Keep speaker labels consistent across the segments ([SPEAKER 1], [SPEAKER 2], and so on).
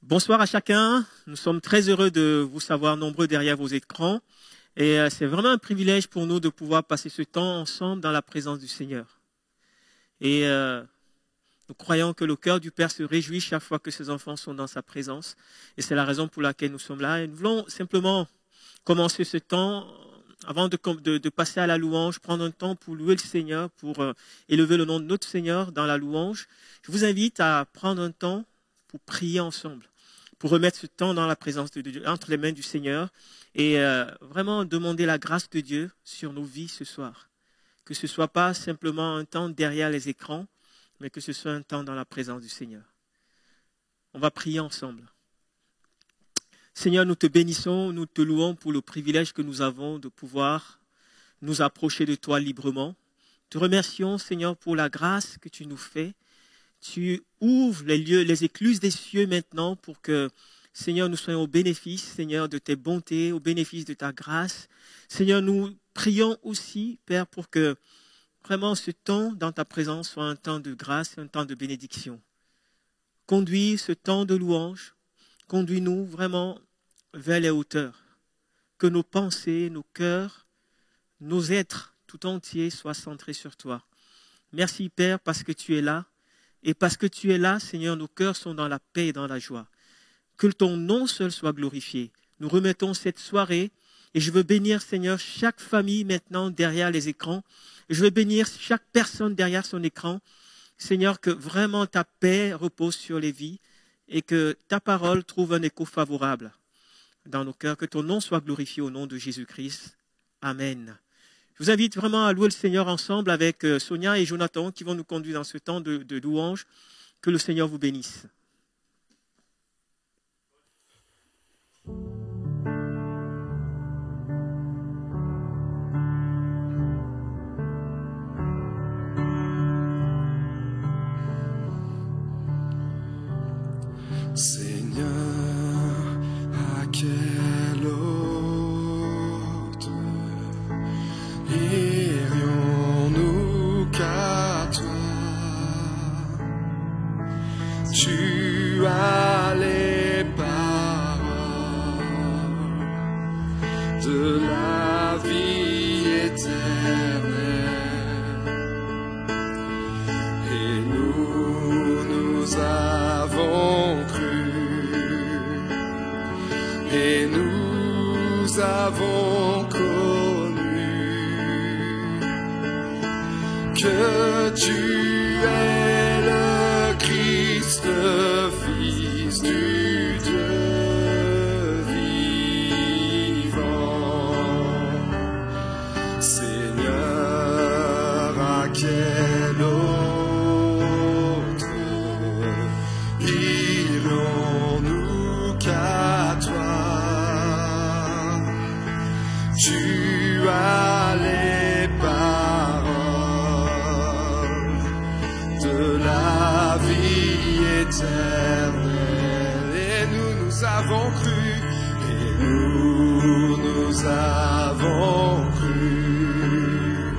[SPEAKER 1] Bonsoir à chacun. Nous sommes très heureux de vous savoir nombreux derrière vos écrans. Et c'est vraiment un privilège pour nous de pouvoir passer ce temps ensemble dans la présence du Seigneur. Et nous croyons que le cœur du Père se réjouit chaque fois que ses enfants sont dans sa présence. Et c'est la raison pour laquelle nous sommes là. Et nous voulons simplement commencer ce temps, avant de passer à la louange, prendre un temps pour louer le Seigneur, pour élever le nom de notre Seigneur dans la louange. Je vous invite à prendre un temps pour prier ensemble, pour remettre ce temps dans la présence de Dieu, entre les mains du Seigneur, et vraiment demander la grâce de Dieu sur nos vies ce soir. Que ce ne soit pas simplement un temps derrière les écrans, mais que ce soit un temps dans la présence du Seigneur. On va prier ensemble. Seigneur, nous te bénissons, nous te louons pour le privilège que nous avons de pouvoir nous approcher de toi librement. Te remercions, Seigneur, pour la grâce que tu nous fais. Tu ouvres les écluses des cieux maintenant pour que, Seigneur, nous soyons au bénéfice, Seigneur, de tes bontés, au bénéfice de ta grâce. Seigneur, nous prions aussi, Père, pour que vraiment ce temps dans ta présence soit un temps de grâce, un temps de bénédiction. Conduis ce temps de louange, conduis-nous vraiment vers les hauteurs. Que nos pensées, nos cœurs, nos êtres tout entiers soient centrés sur toi. Merci, Père, parce que tu es là. Et parce que tu es là, Seigneur, nos cœurs sont dans la paix et dans la joie. Que ton nom seul soit glorifié. Nous remettons cette soirée et je veux bénir, Seigneur, chaque famille maintenant derrière les écrans. Je veux bénir chaque personne derrière son écran. Seigneur, que vraiment ta paix repose sur les vies et que ta parole trouve un écho favorable dans nos cœurs. Que ton nom soit glorifié au nom de Jésus-Christ. Amen. Je vous invite vraiment à louer le Seigneur ensemble avec Sonia et Jonathan qui vont nous conduire dans ce temps de louange. Que le Seigneur vous bénisse.
[SPEAKER 2] Seigneur, à quelle hauteur irions-nous qu'à toi? Tu as les paroles de la vie éternelle et nous avons cru et nous avons connu que tu es le Christ, Fils du Dieu vivant. Seigneur, à quelle autre irions-nous qu'à toi? Tu as les paroles de la vie éternelle et nous avons cru et nous avons cru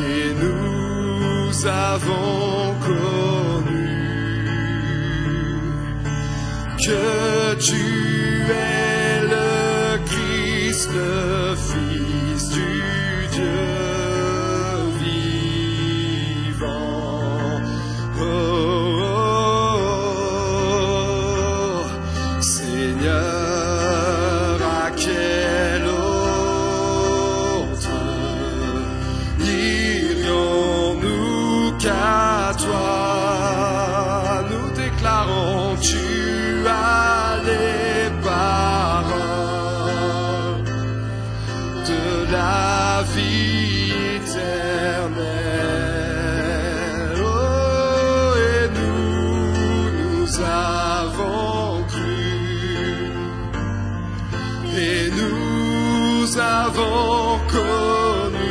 [SPEAKER 2] et nous avons connu que tu es le Christ, le Fils du Dieu vivant. Oh, oh, oh, Seigneur, à quelle autre irions-nous qu'à toi? Nous déclarons, tu as les paroles de la vie éternelle. Oh, et nous avons cru et nous avons connu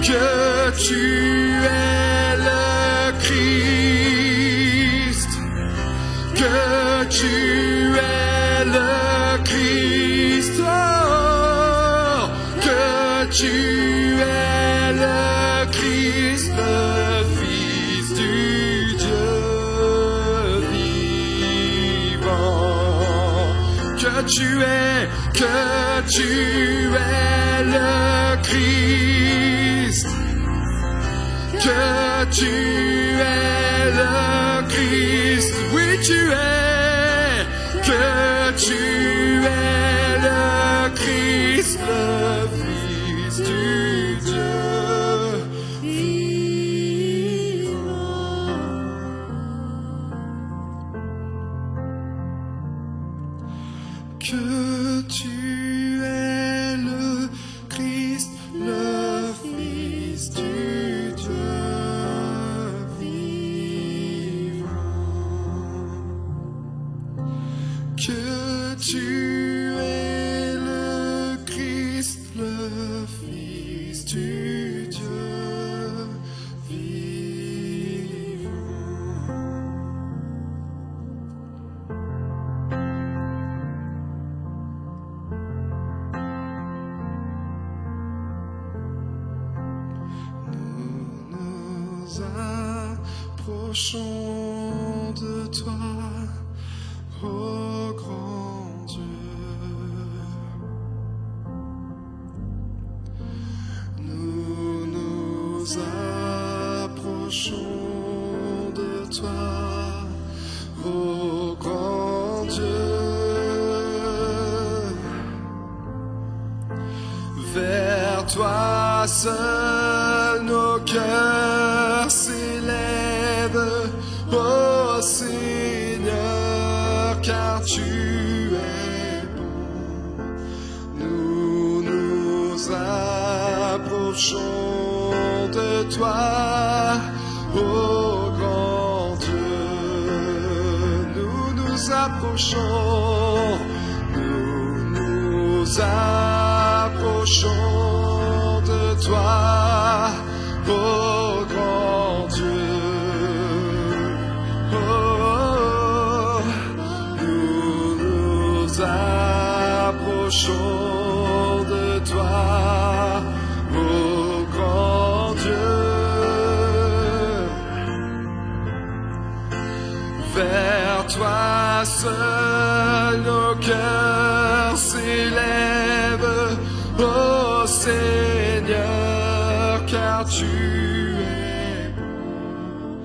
[SPEAKER 2] que tu es le Christ, que tu es le Christ, oh, que tu es le Christ, le Fils du Dieu tu es le Christ, que tu es le Christ, oui tu es, que tu es le Christ, le Fils du Dieu vivant. Que tu es le Christ, le Fils du Dieu vivant. Que tu es le Christ, le Fils du Dieu vivant. Nous approchons de toi, ô grand Dieu. Nous nous approchons de toi, ô grand Dieu. Vers toi seul nos cœurs s'élèvent, ô Seigneur, car tu es bon. Nous nous approchons de toi, ô grand Dieu. Nous nous approchons, nous nous approchons de toi, ô grand Dieu. Oh, nous nous approchons de toi, ô grand Dieu. Vers toi seul nos cœurs s'élèvent, ô Seigneur, car tu es bon.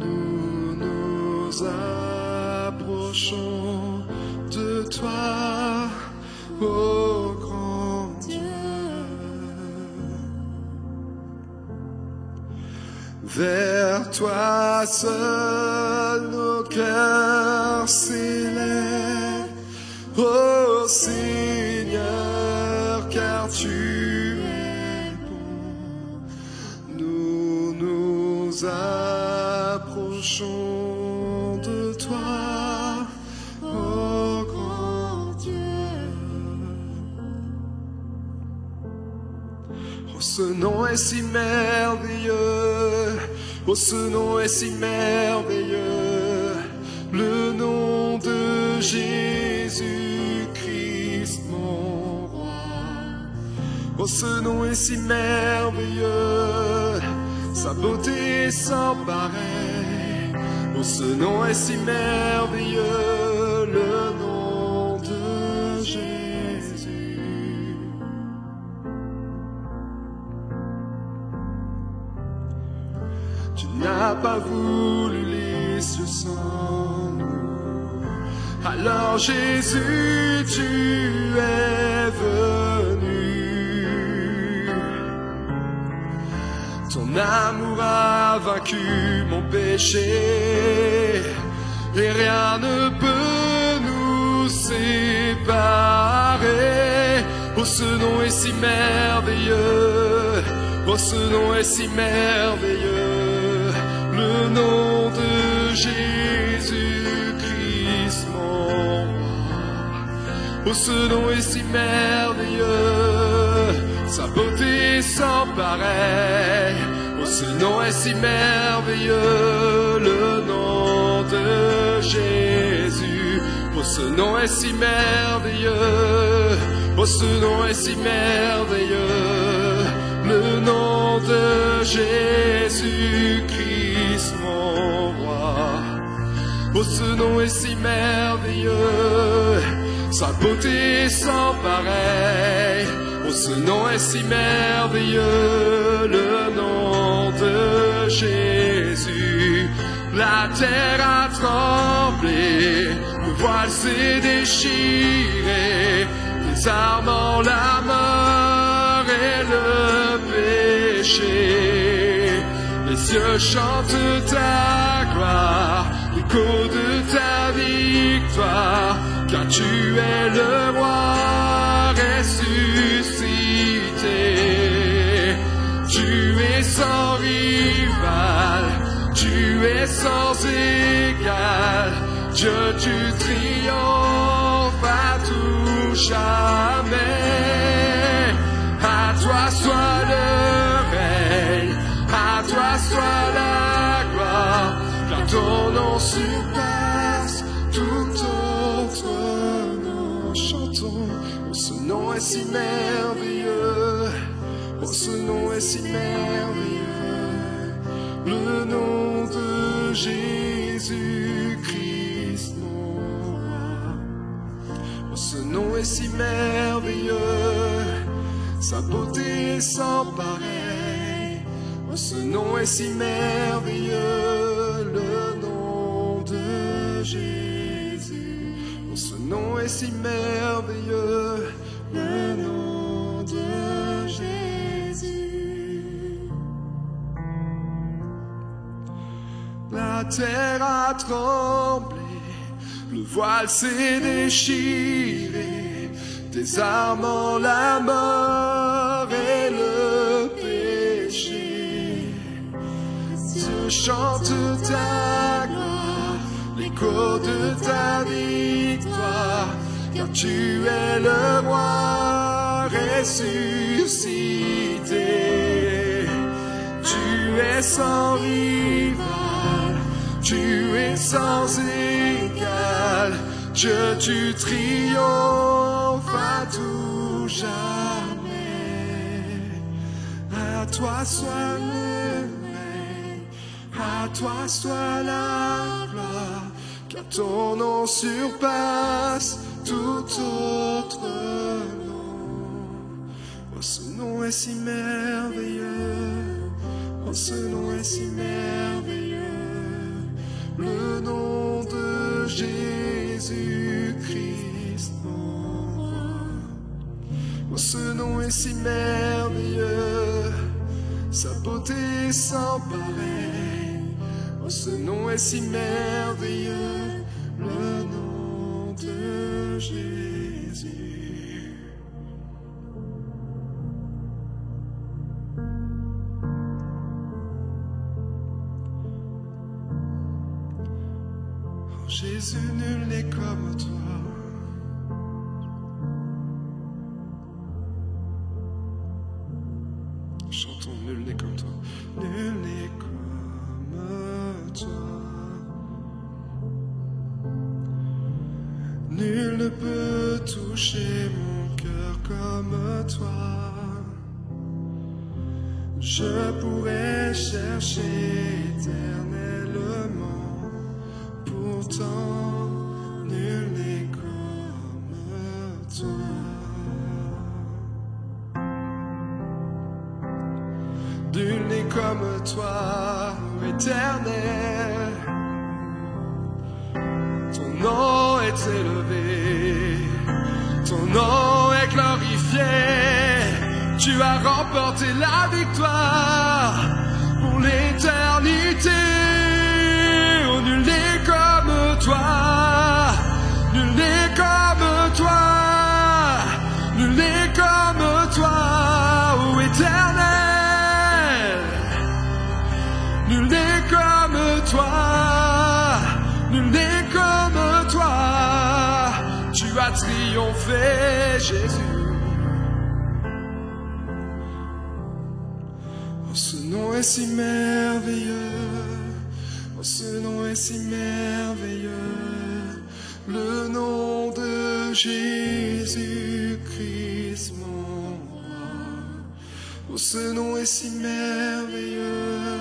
[SPEAKER 2] Nous nous approchons de toi, ô grand Dieu. Vers toi seul nos cœurs s'élèvent, ô Seigneur, car tu es bon. Nous nous approchons de toi, ô grand Dieu. Oh, ce nom est si merveilleux, oh, ce nom est si merveilleux, le nom de Jésus-Christ, mon roi. Oh, ce nom est si merveilleux, sa beauté est sans pareil. Oh, ce nom est si merveilleux, le nom de Jésus. Tu n'as pas voulu les cieux sans nous. Alors Jésus, tu es venu. Ton amour a vaincu mon péché, et rien ne peut nous séparer. Oh, ce nom est si merveilleux, oh, ce nom est si merveilleux, le nom de Jésus-Christ, mon roi. Oh, ce nom est si merveilleux, sa beauté sans pareil. Oh, ce nom est si merveilleux, le nom de Jésus. Oh, ce nom est si merveilleux, oh, ce nom est si merveilleux, le nom de Jésus-Christ, mon roi. Oh, ce nom est si merveilleux, sa beauté sans pareil. Oh, ce nom est si merveilleux, le nom de Jésus. La terre a tremblé, le voile s'est déchiré, désarmant la mort et le péché. Les cieux chantent ta gloire, l'écho de ta victoire, car tu es le roi ressuscité. Tu es sans rival, tu es sans égal, Dieu, tu triomphes à tout jamais. À toi soit le règne, à toi soit la gloire, car ton nom surpasse tout autre nom. Chantons, oh, ce nom est si merveilleux, oh, ce nom est si merveilleux, le nom de Jésus-Christ, mon roi. Oh, ce nom est si merveilleux, sa beauté sans pareil. Oh, ce nom est si merveilleux, le nom de Jésus. Oh, ce nom est si merveilleux, le nom de Jésus. La terre a tremblé, le voile s'est déchiré, désarmant la mort et le péché. Je chante ta gloire, l'écho de ta victoire, car tu es le roi ressuscité. Tu es sans rival, tu es sans égal, Dieu, tu triomphes à tout jamais. À toi soit le règne, à toi soit la gloire, car ton nom surpasse tout autre nom. Oh, ce nom est si merveilleux, oh, ce nom est si merveilleux, le nom de Jésus-Christ, mon roi. Oh, ce nom est si merveilleux, sa beauté sans pareil. Oh, ce nom est si merveilleux, le nom de Jésus. Oh, Jésus, nul n'est comme toi. Chantons, nul n'est comme toi. Nul n'est comme toi. Nul ne peut toucher mon cœur comme toi. Je pourrais chercher éternellement, pourtant nul n'est comme toi. Nul n'est comme toi, ô Éternel. Ton nom est élevé, ton nom est glorifié. Tu as remporté la victoire pour l'éternité. Oh, nul n'est comme toi, nul n'est comme toi, nul n'est comme toi, ô Éternel. Nul n'est comme toi, nul n'est comme toi. Tu as triomphé, Jésus. Oh, ce nom est si merveilleux, oh, ce nom est si merveilleux, le nom de Jésus-Christ, mon roi. Oh, ce nom est si merveilleux,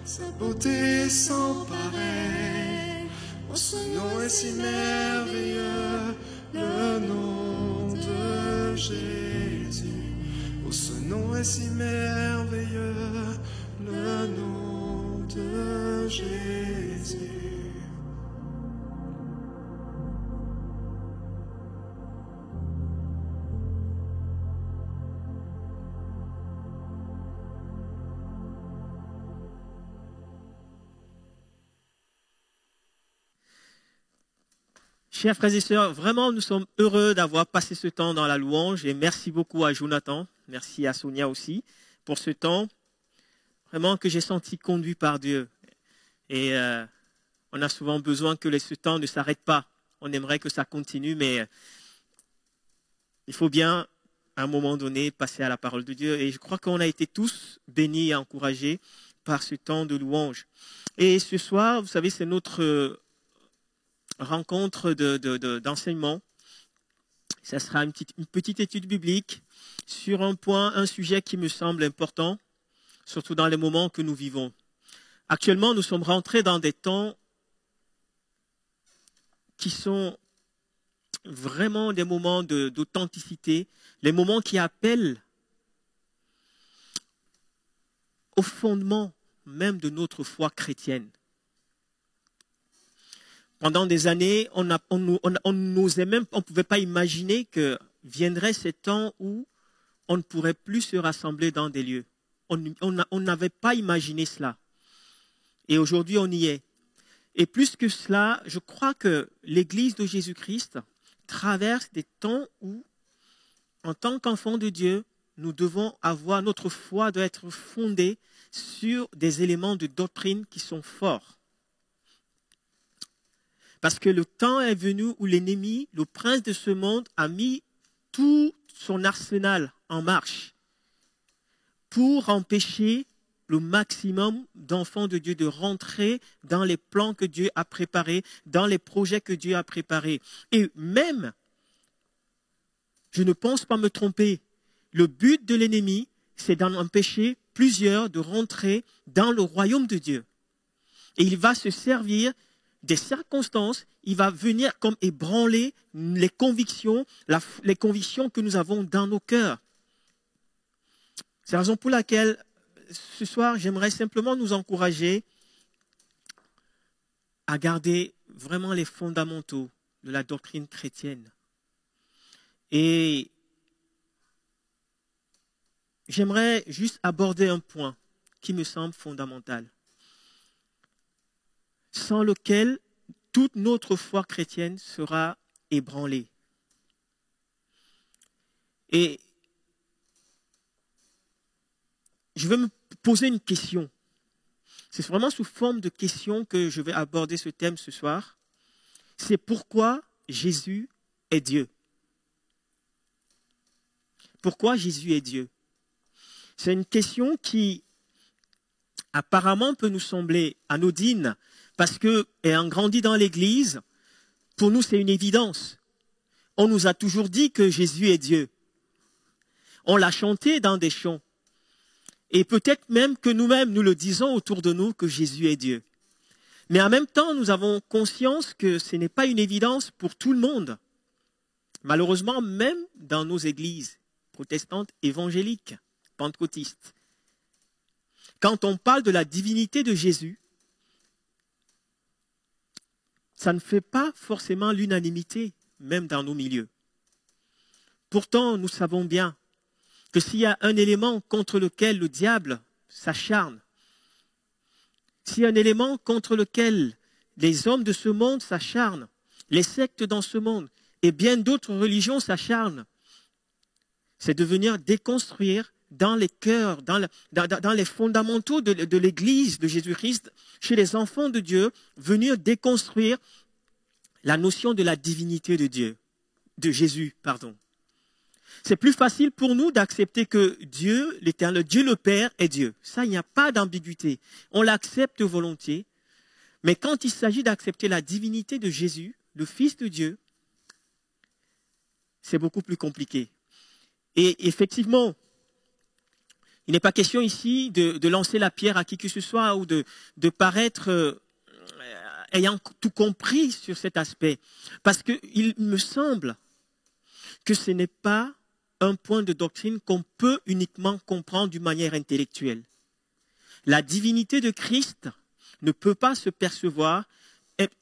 [SPEAKER 2] sa beauté sans pareil. Oh, ce nom est si merveilleux, le nom de Jésus. Oh, ce nom est si merveilleux, le nom de Jésus.
[SPEAKER 1] Chers frères et sœurs, vraiment, nous sommes heureux d'avoir passé ce temps dans la louange et merci beaucoup à Jonathan, merci à Sonia aussi pour ce temps, vraiment que j'ai senti conduit par Dieu. Et on a souvent besoin que ce temps ne s'arrête pas. On aimerait que ça continue, mais il faut bien, à un moment donné, passer à la parole de Dieu. Et je crois qu'on a été tous bénis et encouragés par ce temps de louange. Et ce soir, vous savez, c'est notre rencontre d'enseignement. Ça sera une petite étude biblique sur un sujet qui me semble important, surtout dans les moments que nous vivons. Actuellement, nous sommes rentrés dans des temps qui sont vraiment des moments d'authenticité, les moments qui appellent au fondement même de notre foi chrétienne. Pendant des années, on n'osait même, on ne pouvait pas imaginer que viendrait ces temps où on ne pourrait plus se rassembler dans des lieux. On n'avait pas imaginé cela. Et aujourd'hui, on y est. Et plus que cela, je crois que l'Église de Jésus-Christ traverse des temps où, en tant qu'enfants de Dieu, nous devons avoir, notre foi doit être fondée sur des éléments de doctrine qui sont forts. Parce que le temps est venu où l'ennemi, le prince de ce monde, a mis tout son arsenal en marche pour empêcher le maximum d'enfants de Dieu de rentrer dans les plans que Dieu a préparés, dans les projets que Dieu a préparés. Et même, je ne pense pas me tromper, le but de l'ennemi, c'est d'en empêcher plusieurs de rentrer dans le royaume de Dieu. Et il va se servir des circonstances, il va venir comme ébranler les convictions que nous avons dans nos cœurs. C'est la raison pour laquelle, ce soir, j'aimerais simplement nous encourager à garder vraiment les fondamentaux de la doctrine chrétienne. Et j'aimerais juste aborder un point qui me semble fondamental, sans lequel toute notre foi chrétienne sera ébranlée. Et je vais me poser une question. C'est vraiment sous forme de question que je vais aborder ce thème ce soir. C'est pourquoi Jésus est Dieu. Pourquoi Jésus est Dieu? C'est une question qui apparemment peut nous sembler anodine, parce que, ayant grandi dans l'Église, pour nous c'est une évidence. On nous a toujours dit que Jésus est Dieu. On l'a chanté dans des chants. Et peut-être même que nous-mêmes, nous le disons autour de nous que Jésus est Dieu. Mais en même temps, nous avons conscience que ce n'est pas une évidence pour tout le monde. Malheureusement, même dans nos églises protestantes évangéliques, pentecôtistes. Quand on parle de la divinité de Jésus, ça ne fait pas forcément l'unanimité, même dans nos milieux. Pourtant, nous savons bien que s'il y a un élément contre lequel le diable s'acharne, s'il y a un élément contre lequel les hommes de ce monde s'acharnent, les sectes dans ce monde et bien d'autres religions s'acharnent, c'est de venir déconstruire dans les cœurs, dans les fondamentaux de l'Église de Jésus-Christ, chez les enfants de Dieu, venir déconstruire la notion de la divinité de Dieu, de Jésus, pardon. C'est plus facile pour nous d'accepter que Dieu, l'Éternel, Dieu le Père est Dieu. Ça, il n'y a pas d'ambiguïté. On l'accepte volontiers. Mais quand il s'agit d'accepter la divinité de Jésus, le Fils de Dieu, c'est beaucoup plus compliqué. Et effectivement, il n'est pas question ici de lancer la pierre à qui que ce soit ou de paraître ayant tout compris sur cet aspect. Parce qu'il me semble, que ce n'est pas un point de doctrine qu'on peut uniquement comprendre d'une manière intellectuelle. La divinité de Christ ne peut pas se percevoir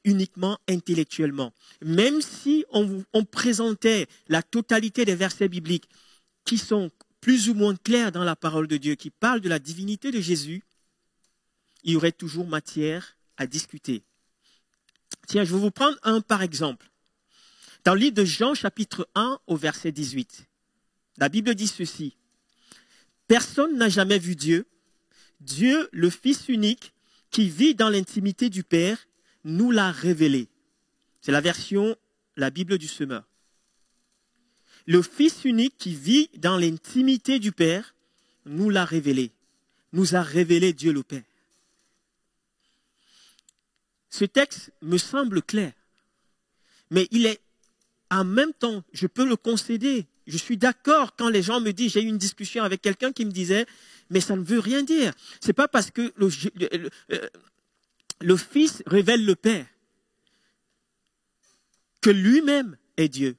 [SPEAKER 1] uniquement intellectuellement. Même si on présentait la totalité des versets bibliques qui sont plus ou moins clairs dans la parole de Dieu, qui parlent de la divinité de Jésus, il y aurait toujours matière à discuter. Tiens, je vais vous prendre un par exemple. Dans le livre de Jean, chapitre 1, au verset 18, la Bible dit ceci. « Personne n'a jamais vu Dieu. Dieu, le Fils unique, qui vit dans l'intimité du Père, nous l'a révélé. » C'est la version, la Bible du Semeur. Le Fils unique qui vit dans l'intimité du Père, nous l'a révélé. Nous a révélé Dieu le Père. Ce texte me semble clair, mais il est en même temps, je peux le concéder. Je suis d'accord quand les gens me disent, j'ai eu une discussion avec quelqu'un qui me disait, mais ça ne veut rien dire. C'est pas parce que le Fils révèle le Père que lui-même est Dieu.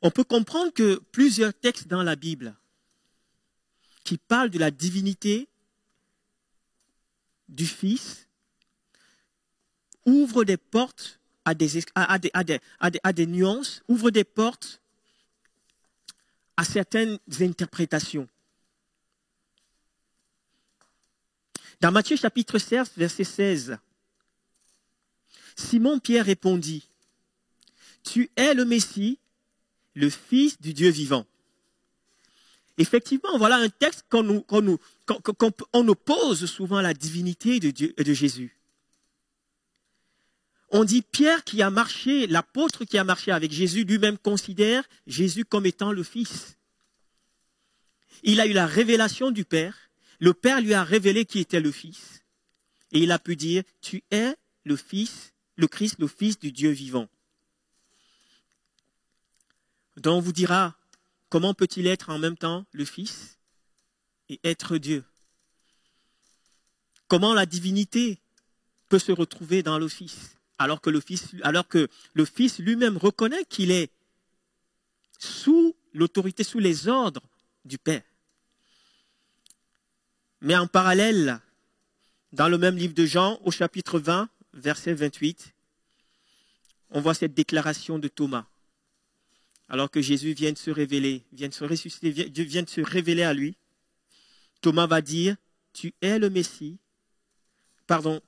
[SPEAKER 1] On peut comprendre que plusieurs textes dans la Bible qui parlent de la divinité du Fils ouvrent des portes à des nuances, ouvrent des portes à certaines interprétations. Dans Matthieu chapitre 16, verset 16, Simon-Pierre répondit, « Tu es le Messie, le Fils du Dieu vivant. » Effectivement, voilà un texte qu'on oppose souvent à la divinité de Dieu et de Jésus. On dit Pierre qui a marché, l'apôtre qui a marché avec Jésus, lui-même considère Jésus comme étant le Fils. Il a eu la révélation du Père. Le Père lui a révélé qui était le Fils. Et il a pu dire, tu es le Fils, le Christ, le Fils du Dieu vivant. Donc on vous dira, comment peut-il être en même temps le Fils et être Dieu? Comment la divinité peut se retrouver dans le Fils? Alors que le Fils lui-même reconnaît qu'il est sous l'autorité, sous les ordres du Père. Mais en parallèle, dans le même livre de Jean, au chapitre 20, verset 28, on voit cette déclaration de Thomas. Alors que Jésus vient de se révéler, vient de se ressusciter, Dieu vient de se révéler à lui, Thomas va dire, tu es le Messie.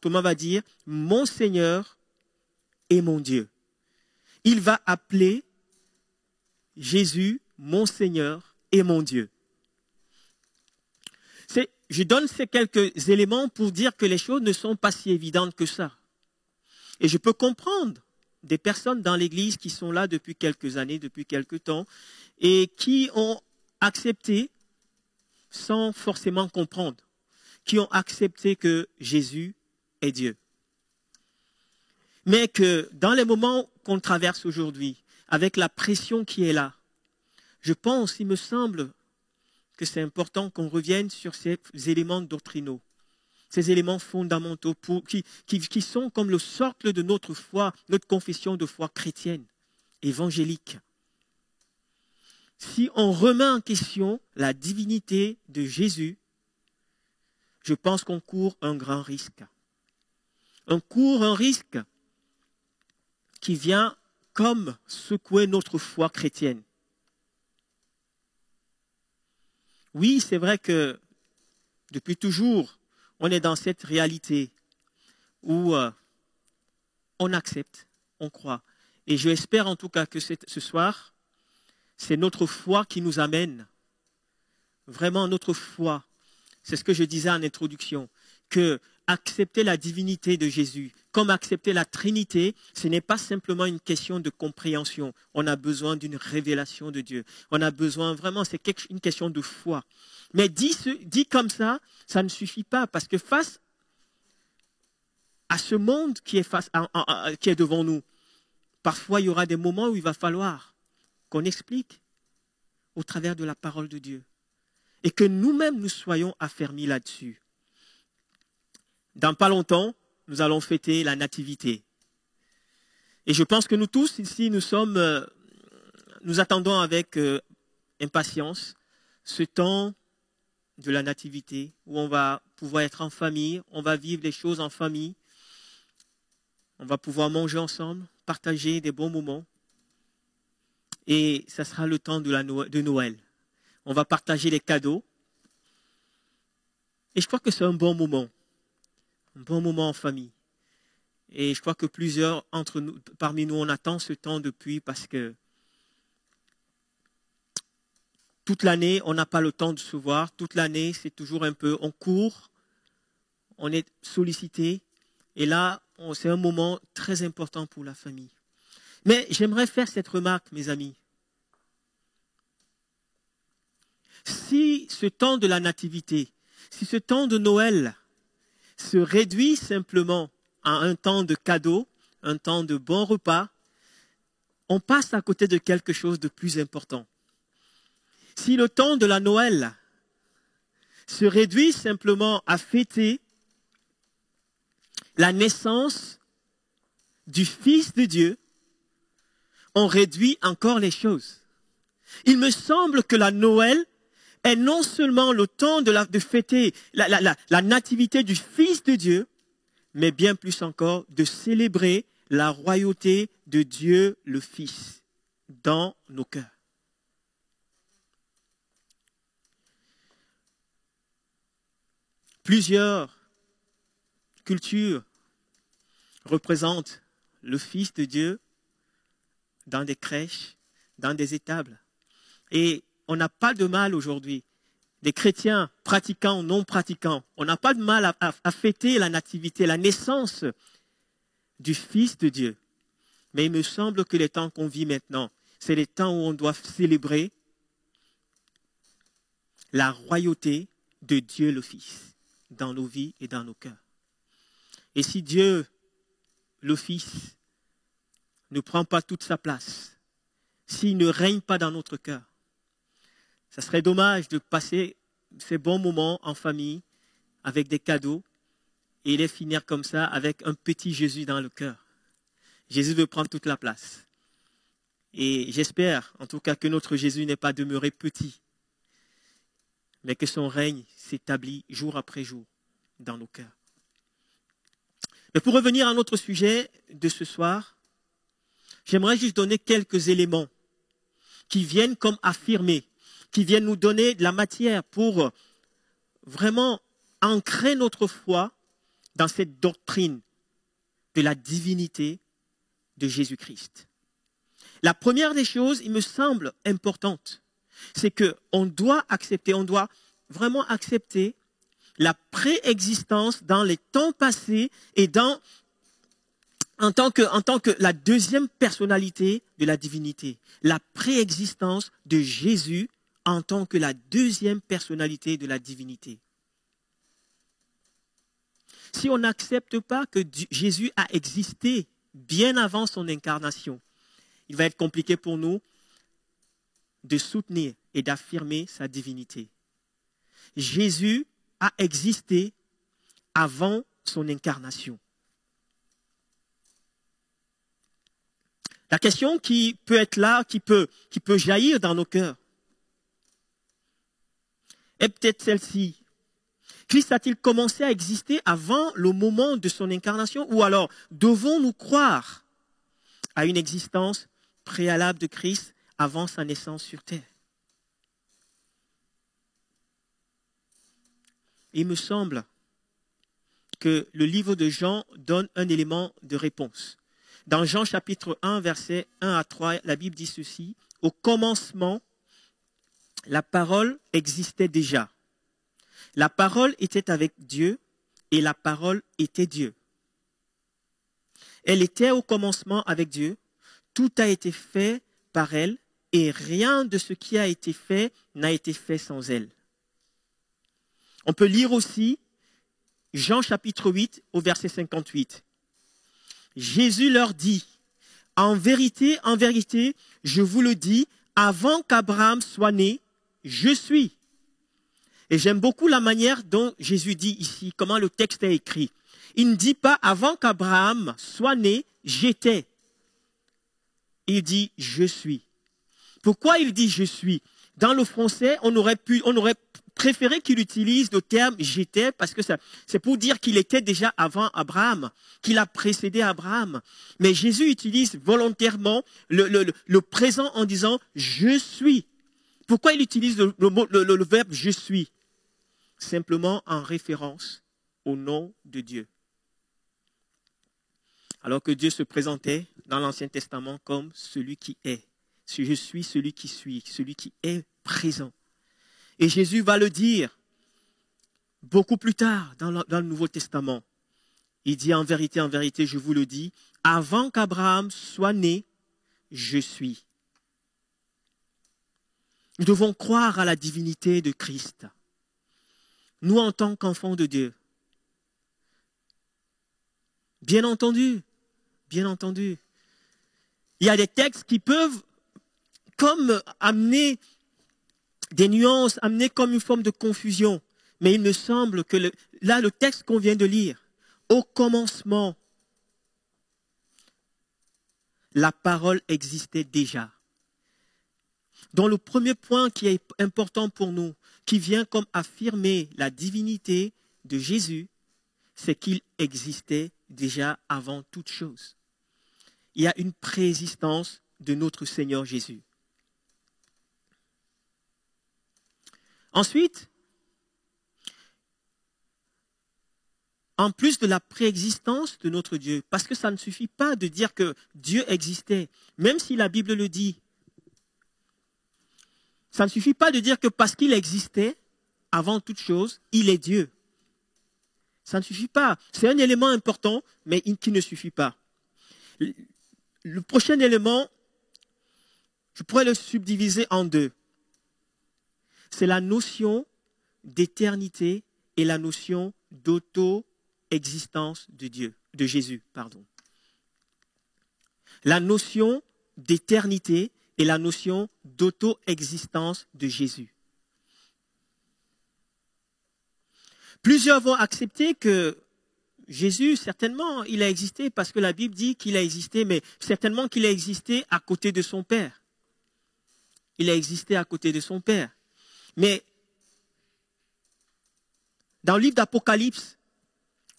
[SPEAKER 1] Thomas va dire, mon Seigneur et mon Dieu. Il va appeler Jésus mon Seigneur et mon Dieu. Je donne ces quelques éléments pour dire que les choses ne sont pas si évidentes que ça. Et je peux comprendre des personnes dans l'Église qui sont là depuis quelques années, depuis quelques temps, et qui ont accepté, sans forcément comprendre, qui ont accepté que Jésus est Dieu. Mais que dans les moments qu'on traverse aujourd'hui, avec la pression qui est là, je pense, il me semble, que c'est important qu'on revienne sur ces éléments doctrinaux, ces éléments fondamentaux qui sont comme le socle de notre foi, notre confession de foi chrétienne, évangélique. Si on remet en question la divinité de Jésus, je pense qu'on court un grand risque. On court un risque qui vient comme secouer notre foi chrétienne. Oui, c'est vrai que depuis toujours, on est dans cette réalité où on accepte, on croit. Et je espère en tout cas que ce soir, c'est notre foi qui nous amène, vraiment notre foi. C'est ce que je disais en introduction, que accepter la divinité de Jésus, comme accepter la Trinité, ce n'est pas simplement une question de compréhension. On a besoin d'une révélation de Dieu. On a besoin vraiment, c'est une question de foi. Mais dit comme ça, ça ne suffit pas parce que face à ce monde qui est devant nous, parfois il y aura des moments où il va falloir qu'on explique au travers de la parole de Dieu et que nous-mêmes nous soyons affermis là-dessus. Dans pas longtemps, nous allons fêter la Nativité. Et je pense que nous tous ici, nous sommes nous attendons avec impatience ce temps de la nativité où on va pouvoir être en famille, on va vivre les choses en famille, on va pouvoir manger ensemble, partager des bons moments. Et ça sera le temps de Noël. On va partager les cadeaux. Et je crois que c'est un bon moment en famille. Et je crois que plusieurs parmi nous, on attend ce temps depuis parce que toute l'année, on n'a pas le temps de se voir. Toute l'année, c'est toujours un peu, on court, on est sollicité. Et là, c'est un moment très important pour la famille. Mais j'aimerais faire cette remarque, mes amis. Si ce temps de la nativité, si ce temps de Noël se réduit simplement à un temps de cadeaux, un temps de bons repas, on passe à côté de quelque chose de plus important. Si le temps de la Noël se réduit simplement à fêter la naissance du Fils de Dieu, on réduit encore les choses. Il me semble que la Noël est non seulement le temps de fêter la nativité du Fils de Dieu, mais bien plus encore de célébrer la royauté de Dieu le Fils dans nos cœurs. Plusieurs cultures représentent le Fils de Dieu dans des crèches, dans des étables. Et on n'a pas de mal aujourd'hui, des chrétiens pratiquants ou non pratiquants, on n'a pas de mal à fêter la nativité, la naissance du Fils de Dieu. Mais il me semble que les temps qu'on vit maintenant, c'est les temps où on doit célébrer la royauté de Dieu le Fils dans nos vies et dans nos cœurs. Et si Dieu, le Fils, ne prend pas toute sa place, s'il ne règne pas dans notre cœur, ça serait dommage de passer ces bons moments en famille avec des cadeaux et les finir comme ça avec un petit Jésus dans le cœur. Jésus veut prendre toute la place. Et j'espère, en tout cas, que notre Jésus n'est pas demeuré petit, mais que son règne s'établit jour après jour dans nos cœurs. Mais pour revenir à notre sujet de ce soir, j'aimerais juste donner quelques éléments qui viennent comme affirmer, qui viennent nous donner de la matière pour vraiment ancrer notre foi dans cette doctrine de la divinité de Jésus-Christ. La première des choses, il me semble importante, c'est qu'on doit accepter, on doit vraiment accepter la préexistence dans les temps passés et en tant que la deuxième personnalité de la divinité, la préexistence de Jésus en tant que la deuxième personnalité de la divinité. Si on n'accepte pas que Jésus a existé bien avant son incarnation, il va être compliqué pour nous de soutenir et d'affirmer sa divinité. Jésus a existé avant son incarnation. La question qui peut être là, qui peut jaillir dans nos cœurs, est peut-être celle-ci. Christ a-t-il commencé à exister avant le moment de son incarnation, ou alors devons-nous croire à une existence préalable de Christ avant sa naissance sur terre? Il me semble que le livre de Jean donne un élément de réponse. Dans Jean chapitre 1, versets 1 à 3, la Bible dit ceci: « Au commencement, la parole existait déjà. La parole était avec Dieu et la parole était Dieu. Elle était au commencement avec Dieu. Tout a été fait par elle et rien de ce qui a été fait n'a été fait sans elle. » On peut lire aussi Jean chapitre 8 au verset 58. Jésus leur dit: « en vérité, je vous le dis, avant qu'Abraham soit né, je suis. » Et j'aime beaucoup la manière dont Jésus dit ici, comment le texte est écrit. Il ne dit pas avant qu'Abraham soit né, j'étais. Il dit je suis. Pourquoi il dit « je suis » ? Dans le français, on aurait préféré qu'il utilise le terme « j'étais » parce que c'est pour dire qu'il était déjà avant Abraham, qu'il a précédé Abraham. Mais Jésus utilise volontairement le présent en disant « je suis ». Pourquoi il utilise le verbe « je suis » ? Simplement en référence au nom de Dieu. Alors que Dieu se présentait dans l'Ancien Testament comme celui qui est. Je suis celui qui est présent. Et Jésus va le dire beaucoup plus tard dans le Nouveau Testament. Il dit en vérité, je vous le dis, avant qu'Abraham soit né, je suis. Nous devons croire à la divinité de Christ. Nous, en tant qu'enfants de Dieu. Bien entendu. Il y a des textes qui peuvent comme amener des nuances, amener comme une forme de confusion. Mais il me semble que le texte qu'on vient de lire, au commencement, la parole existait déjà. Donc le premier point qui est important pour nous, qui vient comme affirmer la divinité de Jésus, c'est qu'il existait déjà avant toute chose. Il y a une préexistence de notre Seigneur Jésus. Ensuite, en plus de la préexistence de notre Dieu, parce que ça ne suffit pas de dire que Dieu existait, même si la Bible le dit, ça ne suffit pas de dire que parce qu'il existait, avant toute chose, il est Dieu. Ça ne suffit pas. C'est un élément important, mais qui ne suffit pas. Le prochain élément, je pourrais le subdiviser en deux. C'est la notion d'éternité et la notion d'auto-existence de Jésus. La notion d'éternité et la notion d'auto-existence de Jésus. Plusieurs vont accepter que Jésus, certainement, il a existé parce que la Bible dit qu'il a existé, mais certainement qu'il a existé à côté de son Père. Il a existé à côté de son Père. Mais dans le livre d'Apocalypse,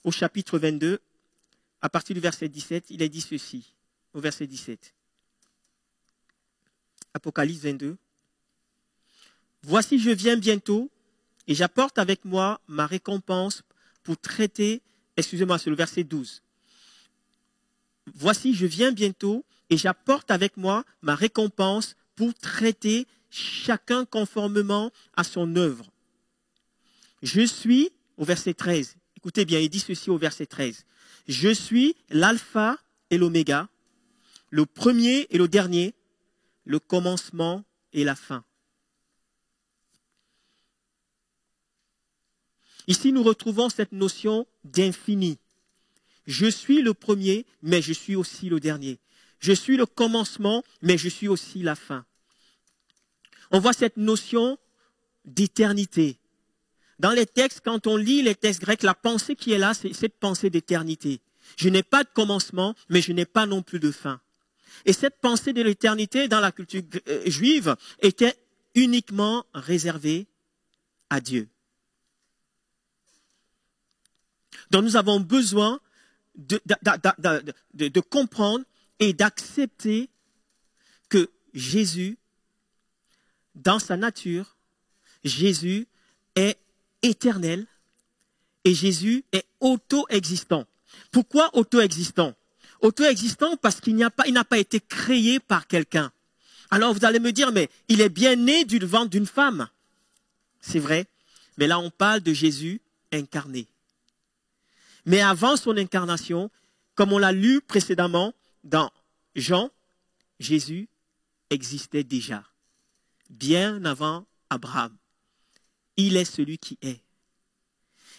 [SPEAKER 1] au chapitre 22, à partir du verset 17, il est dit ceci, au verset 17. Apocalypse 22. « Voici, je viens bientôt, et j'apporte avec moi ma récompense pour traiter... » Excusez-moi, c'est le verset 12. « Voici, je viens bientôt, et j'apporte avec moi ma récompense pour traiter chacun conformément à son œuvre. Je suis... » Au verset 13. Écoutez bien, il dit ceci au verset 13. « Je suis l'alpha et l'oméga, le premier et le dernier, le commencement et la fin. » Ici, nous retrouvons cette notion d'infini. Je suis le premier, mais je suis aussi le dernier. Je suis le commencement, mais je suis aussi la fin. On voit cette notion d'éternité. Dans les textes, quand on lit les textes grecs, la pensée qui est là, c'est cette pensée d'éternité. Je n'ai pas de commencement, mais je n'ai pas non plus de fin. Et cette pensée de l'éternité dans la culture juive était uniquement réservée à Dieu. Donc nous avons besoin de comprendre et d'accepter que Jésus, dans sa nature, Jésus est éternel et Jésus est auto-existant. Pourquoi auto-existant ? Auto-existant parce qu'il n'a pas été créé par quelqu'un. Alors vous allez me dire, mais il est bien né du ventre d'une femme. C'est vrai, mais là on parle de Jésus incarné. Mais avant son incarnation, comme on l'a lu précédemment dans Jean, Jésus existait déjà, bien avant Abraham. Il est celui qui est.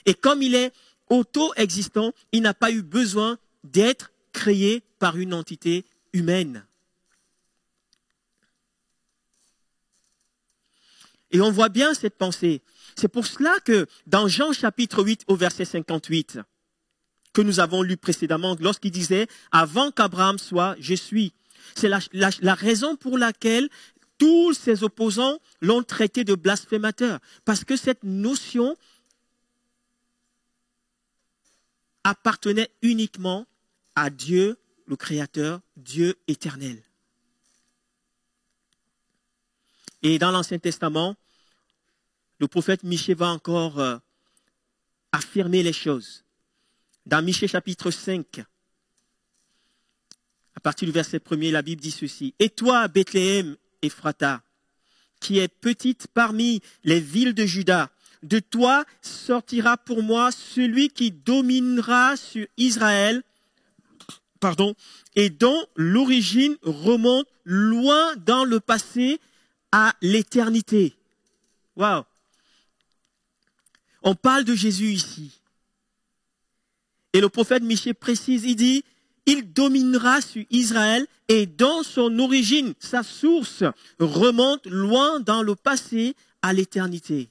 [SPEAKER 1] Et comme il est auto-existant, il n'a pas eu besoin d'être créé par une entité humaine. Et on voit bien cette pensée. C'est pour cela que dans Jean chapitre 8 au verset 58, que nous avons lu précédemment, lorsqu'il disait « Avant qu'Abraham soit, je suis ». C'est la raison pour laquelle, tous ses opposants l'ont traité de blasphémateur. Parce que cette notion appartenait uniquement à Dieu, le Créateur, Dieu éternel. Et dans l'Ancien Testament, le prophète Michée va encore affirmer les choses. Dans Michée chapitre 5, à partir du verset 1er, la Bible dit ceci. « Et toi, Bethléem, Ephrata, qui est petite parmi les villes de Juda, de toi sortira pour moi celui qui dominera sur Israël, et dont l'origine remonte loin dans le passé à l'éternité. » Waouh! On parle de Jésus ici. Et le prophète Michée précise, il dit, il dominera sur Israël et dont son origine, sa source, remonte loin dans le passé à l'éternité.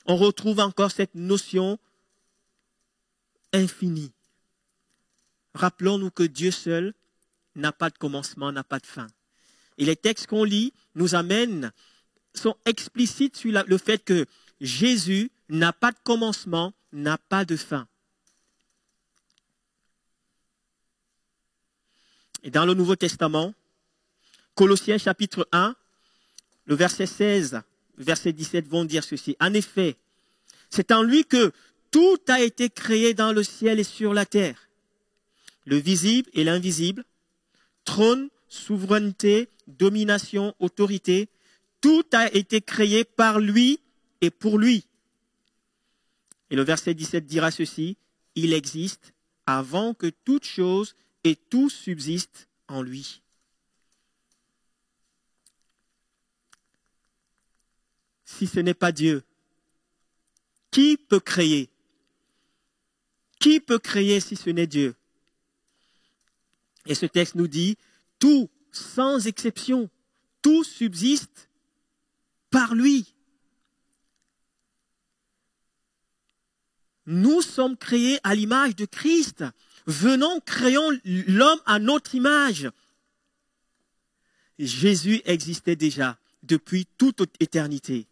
[SPEAKER 1] On retrouve encore cette notion infinie. Rappelons-nous que Dieu seul n'a pas de commencement, n'a pas de fin. Et les textes qu'on lit sont explicites sur le fait que Jésus n'a pas de commencement, n'a pas de fin. Et dans le Nouveau Testament, Colossiens chapitre 1, le verset 16, le verset 17 vont dire ceci. En effet, c'est en lui que tout a été créé dans le ciel et sur la terre. Le visible et l'invisible, trône, souveraineté, domination, autorité, tout a été créé par lui et pour lui. Et le verset 17 dira ceci, il existe avant que toute chose et tout subsiste en lui. Si ce n'est pas Dieu, qui peut créer? Qui peut créer si ce n'est Dieu? Et ce texte nous dit, tout, sans exception, tout subsiste par lui. Nous sommes créés à l'image de Christ. Venons, créons l'homme à notre image. Jésus existait déjà depuis toute éternité.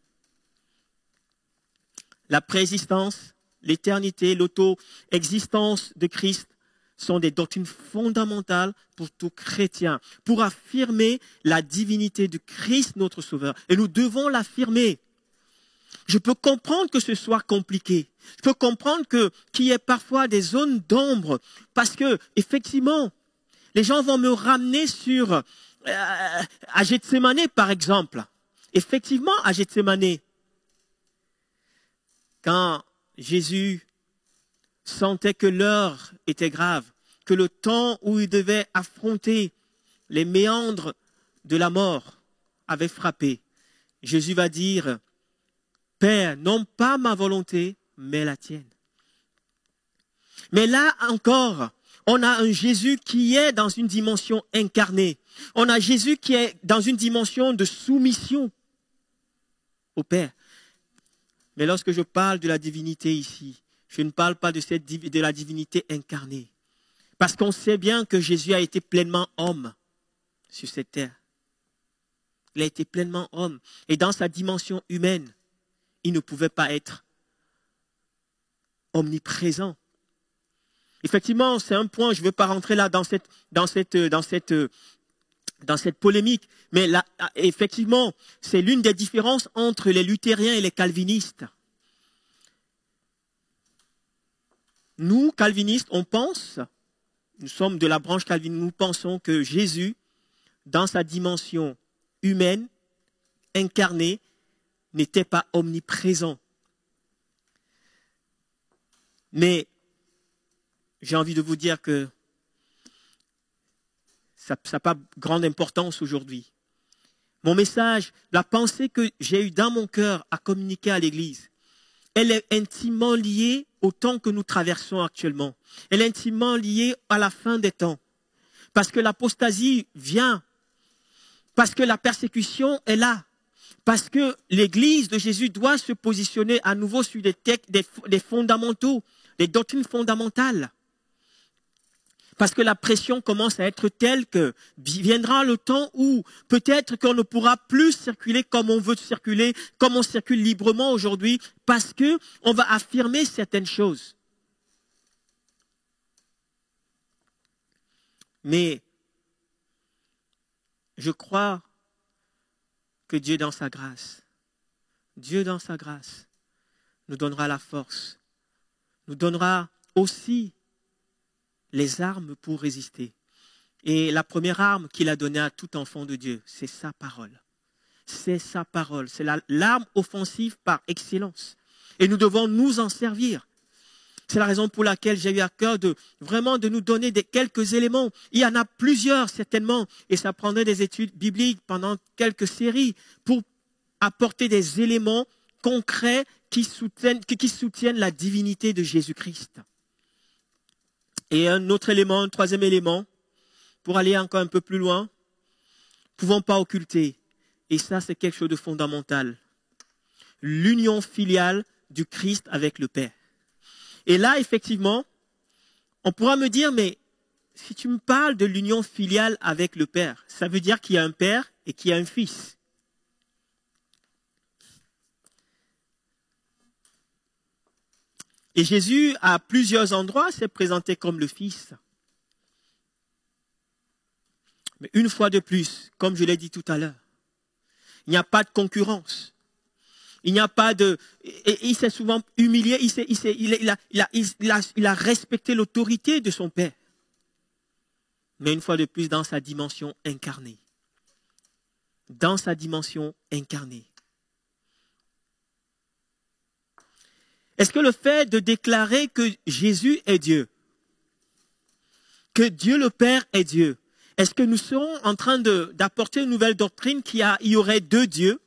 [SPEAKER 1] La préexistence, l'éternité, l'auto-existence de Christ sont des doctrines fondamentales pour tout chrétien, pour affirmer la divinité de Christ, notre Sauveur. Et nous devons l'affirmer. Je peux comprendre que ce soit compliqué. Je peux comprendre qu'il y ait parfois des zones d'ombre, parce que, effectivement, les gens vont me ramener sur à Gethsémané, par exemple. Effectivement, à Gethsémané, quand Jésus sentait que l'heure était grave, que le temps où il devait affronter les méandres de la mort avait frappé, Jésus va dire, « Père, non pas ma volonté, mais la tienne. » Mais là encore, on a un Jésus qui est dans une dimension incarnée. On a Jésus qui est dans une dimension de soumission au Père. Mais lorsque je parle de la divinité ici, je ne parle pas de la divinité incarnée. Parce qu'on sait bien que Jésus a été pleinement homme sur cette terre. Il a été pleinement homme. Et dans sa dimension humaine, il ne pouvait pas être omniprésent. Effectivement, c'est un point, je ne veux pas rentrer là dans cette polémique, mais là, effectivement, c'est l'une des différences entre les luthériens et les calvinistes. Nous, calvinistes, nous sommes de la branche calviniste, nous pensons que Jésus, dans sa dimension humaine, incarnée, n'était pas omniprésent. Mais j'ai envie de vous dire que ça n'a pas grande importance aujourd'hui. Mon message, la pensée que j'ai eue dans mon cœur à communiquer à l'Église, elle est intimement liée au temps que nous traversons actuellement. Elle est intimement liée à la fin des temps. Parce que l'apostasie vient. Parce que la persécution est là. Parce que l'Église de Jésus doit se positionner à nouveau sur des fondamentaux, des doctrines fondamentales. Parce que la pression commence à être telle que viendra le temps où peut-être qu'on ne pourra plus circuler comme on veut circuler, comme on circule librement aujourd'hui, parce que on va affirmer certaines choses. Mais je crois que Dieu dans sa grâce, nous donnera la force, nous donnera aussi les armes pour résister. Et la première arme qu'il a donnée à tout enfant de Dieu, c'est sa parole. C'est sa parole. C'est l'arme offensive par excellence. Et nous devons nous en servir. C'est la raison pour laquelle j'ai eu à cœur de nous donner quelques éléments. Il y en a plusieurs certainement. Et ça prendrait des études bibliques pendant quelques séries pour apporter des éléments concrets qui soutiennent la divinité de Jésus-Christ. Et un troisième élément, pour aller encore un peu plus loin, ne pouvons pas occulter, et ça c'est quelque chose de fondamental, l'union filiale du Christ avec le Père. Et là, effectivement, on pourra me dire, mais si tu me parles de l'union filiale avec le Père, ça veut dire qu'il y a un Père et qu'il y a un Fils. Et Jésus, à plusieurs endroits, s'est présenté comme le Fils. Mais une fois de plus, comme je l'ai dit tout à l'heure, il n'y a pas de concurrence. Il n'y a pas de... Il s'est souvent humilié, il a respecté l'autorité de son Père. Mais une fois de plus, dans sa dimension incarnée. Dans sa dimension incarnée. Est-ce que le fait de déclarer que Jésus est Dieu, que Dieu le Père est Dieu, est-ce que nous serons en train d'apporter une nouvelle doctrine qu'il y aurait deux dieux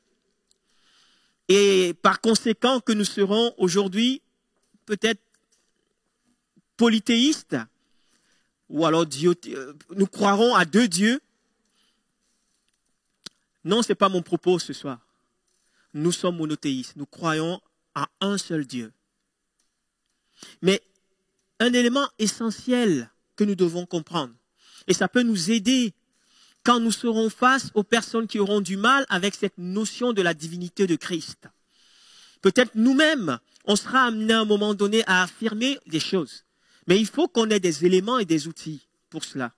[SPEAKER 1] et par conséquent que nous serons aujourd'hui peut-être polythéistes ou alors nous croirons à deux dieux? Non, ce n'est pas mon propos ce soir. Nous sommes monothéistes, nous croyons à un seul Dieu. Mais un élément essentiel que nous devons comprendre, et ça peut nous aider quand nous serons face aux personnes qui auront du mal avec cette notion de la divinité de Christ. Peut-être nous-mêmes, on sera amené à un moment donné à affirmer des choses. Mais il faut qu'on ait des éléments et des outils pour cela.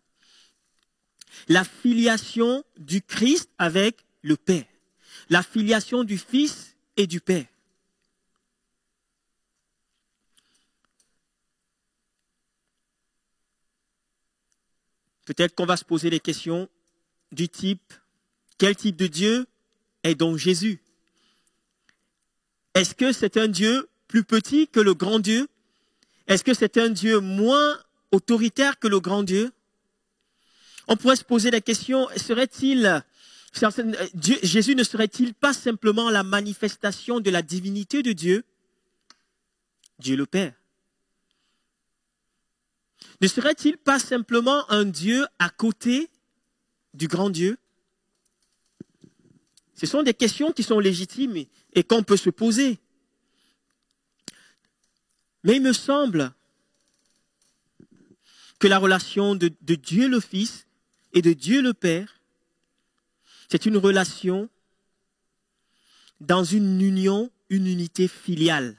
[SPEAKER 1] La filiation du Christ avec le Père. La filiation du Fils et du Père. Peut-être qu'on va se poser des questions du type, quel type de Dieu est donc Jésus? Est-ce que c'est un Dieu plus petit que le grand Dieu? Est-ce que c'est un Dieu moins autoritaire que le grand Dieu? On pourrait se poser la question, Jésus ne serait-il pas simplement la manifestation de la divinité de Dieu? Dieu le Père. Ne serait-il pas simplement un Dieu à côté du grand Dieu? Ce sont des questions qui sont légitimes et qu'on peut se poser. Mais il me semble que la relation de Dieu le Fils et de Dieu le Père, c'est une relation dans une union, une unité filiale.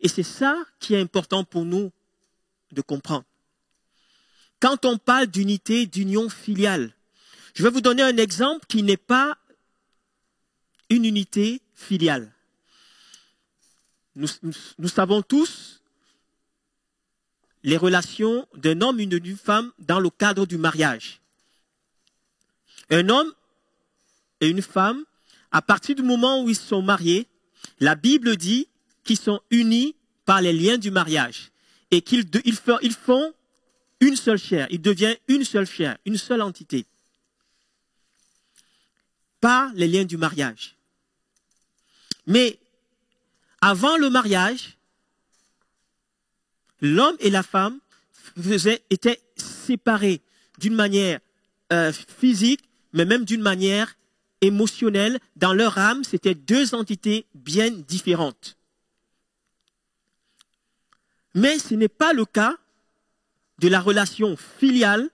[SPEAKER 1] Et c'est ça qui est important pour nous de comprendre. Quand on parle d'unité, d'union filiale, je vais vous donner un exemple qui n'est pas une unité filiale. Nous savons tous les relations d'un homme et d'une femme dans le cadre du mariage. Un homme et une femme, à partir du moment où ils sont mariés, la Bible dit qu'ils sont unis par les liens du mariage et qu'ils font une seule chair. Ils deviennent une seule chair, une seule entité. Par les liens du mariage. Mais avant le mariage, l'homme et la femme étaient séparés d'une manière physique, mais même d'une manière émotionnelle. Dans leur âme, c'était deux entités bien différentes. Mais ce n'est pas le cas de la relation filiale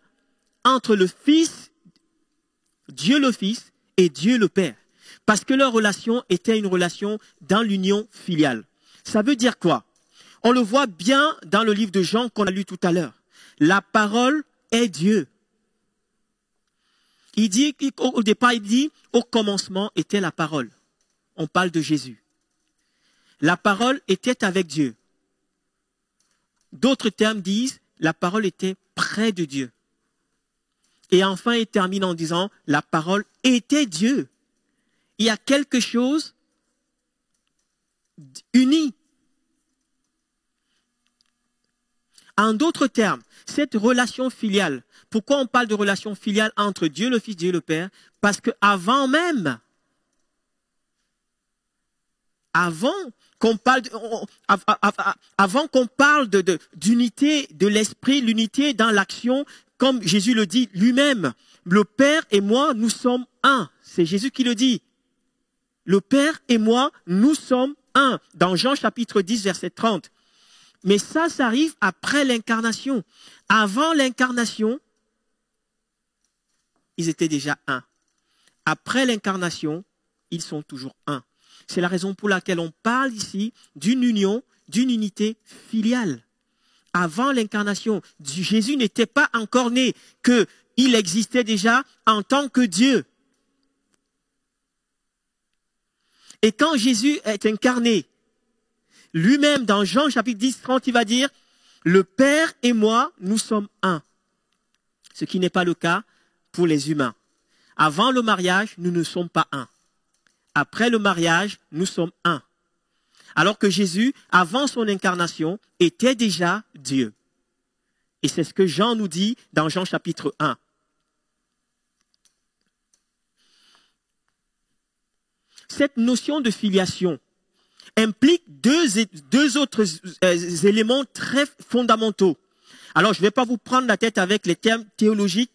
[SPEAKER 1] entre le Fils, Dieu le Fils et Dieu le Père. Parce que leur relation était une relation dans l'union filiale. Ça veut dire quoi? On le voit bien dans le livre de Jean qu'on a lu tout à l'heure. La parole est Dieu. Il dit, au départ, il dit, au commencement était la parole. On parle de Jésus. La parole était avec Dieu. D'autres termes disent, la parole était près de Dieu. Et enfin, il termine en disant, la parole était Dieu. Il y a quelque chose uni. En d'autres termes, cette relation filiale, pourquoi on parle de relation filiale entre Dieu le Fils et Dieu le Père? Parce qu'avant même, avant qu'on parle d'unité de l'esprit, l'unité dans l'action, comme Jésus le dit lui-même, le Père et moi, nous sommes un. C'est Jésus qui le dit. Le Père et moi, nous sommes un. Dans Jean chapitre 10, verset 30. Mais ça arrive après l'incarnation. Avant l'incarnation, ils étaient déjà un. Après l'incarnation, ils sont toujours un. C'est la raison pour laquelle on parle ici d'une union, d'une unité filiale. Avant l'incarnation, Jésus n'était pas encore né, qu'il existait déjà en tant que Dieu. Et quand Jésus est incarné, lui-même, dans Jean chapitre 10, 30, il va dire, le Père et moi, nous sommes un. Ce qui n'est pas le cas pour les humains. Avant le mariage, nous ne sommes pas un. Après le mariage, nous sommes un. Alors que Jésus, avant son incarnation, était déjà Dieu. Et c'est ce que Jean nous dit dans Jean chapitre 1. Cette notion de filiation implique deux autres éléments très fondamentaux. Alors, je ne vais pas vous prendre la tête avec les termes théologiques,